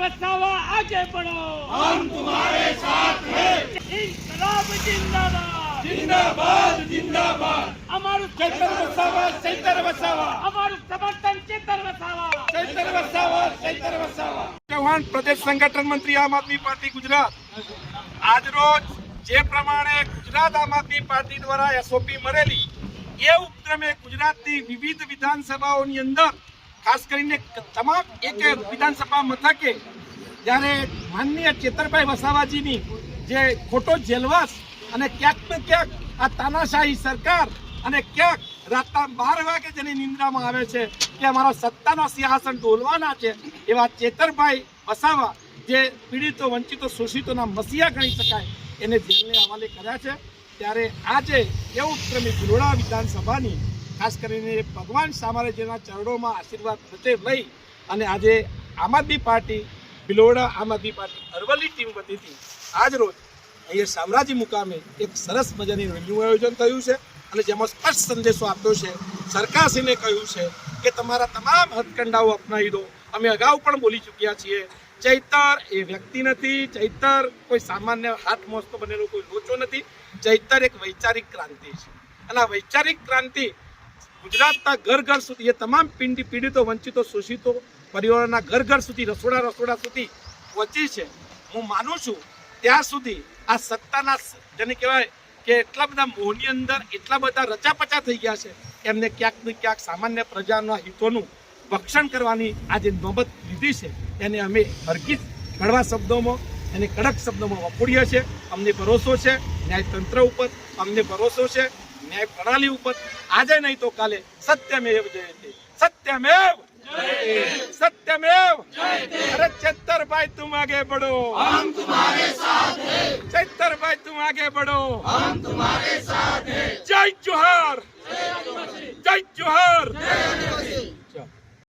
वसावा आगे बढ़ो, हम तुम्हारे साथ हैं। इंकलाब जिंदाबाद, जिंदाबाद जिंदाबाद। અમારું ચૈતર વસાવા, ચૈતર વસાવા, અમારું સમર્થન ચેતર વસાવા, ચૈતર વસાવા, ચૈતર વસાવા। ચૌહાણ પ્રદેશ સંગઠન મંત્રી આમ આદમી પાર્ટી ગુજરાત। આજરોજ જે પ્રમાણે ગુજરાત આમ આદમી પાર્ટી દ્વારા એસઓપી મળેલી એ ઉપક્રમે ગુજરાતની વિવિધ વિધાનસભાઓની અંદર ખાસ કરીને તમામ એક વિધાનસભા મથકે જ્યારે માનનીય ચેતરભાઈ વસાવાજીની જે ખોટો જેલવાસ અને ક્યાંક ને ક્યાંક આ તાનાશાહી સરકાર અને ક્યાંક રાતના 12 વાગે જેની નિંદ્રામાં આવે છે કે અમારા સત્તાના સિંહાસન ડોલવાના છે એવા ચેતરભાઈ વસાવા જે પીડિતો વંચિતો શોષિતોના મસીહા ગણી શકાય એને જેલને હવાલે કર્યા છે। ત્યારે આજે એ ઉપક્રમે ભિલોડા વિધાનસભાની ખાસ કરીને ભગવાન સામરાજ્યના ચરણોમાં આશીર્વાદ વચ્ચે લઈ અને આજે આમ આદમી પાર્ટી ભિલોડા આમ આદમી પાર્ટી અરવલ્લી ટીમ વતીથી આજ રોજ અહીંયા શામળાજી મુકામે એક સરસ મજાની રેલીનું આયોજન થયું છે અને જેમાં સ્પષ્ટ સંદેશો આપ્યો છે, સરકારશ્રીને કહ્યું છે કે તમારા તમામ હથકંડાઓ અપનાવી દો। અમે અગાઉ પણ બોલી ચૂક્યા છીએ, ચૈતર એ વ્યક્તિ નથી, ચૈતર કોઈ સામાન્ય હાથ મોસ્તો બનેલો કોઈ લોચો નથી, ચૈતર એક વૈચારિક ક્રાંતિ છે અને આ વૈચારિક ક્રાંતિ ગુજરાતના ઘર ઘર સુધી એ તમામ પીડિતો વંચિતો શોષિતો પરિવારોના ઘર ઘર સુધી રસોડા સુધી પહોંચી છે। હું માનું છું ત્યાં સુધી આ સત્તાના જેને કહેવાય કે એટલા બધા મોહની અંદર એટલા બધા રચાપચા થઈ ગયા છે એમને ક્યાંક ને ક્યાંક સામાન્ય પ્રજાના હિતોનું ભક્ષણ કરવાની આ જે નોબત લીધી છે એને અમે હરગીજ કડવા શબ્દોમાં એને કડક શબ્દોમાં વખોડીએ છીએ। અમને ભરોસો છે ન્યાયતંત્ર ઉપર, અમને ભરોસો છે ન્યાય પ્રણાલી ઉપર। આજે નહીં તો કાલે સત્યમેવ જયતે, સત્યમેવ सत्यमेव। अरे चैतर भाई तुम आगे बढ़ो, हम तुम्हारे साथ हैं। चैतर भाई तुम आगे बढ़ो, हम तुम्हारे साथ हैं। जय जोहार, जय जोहार।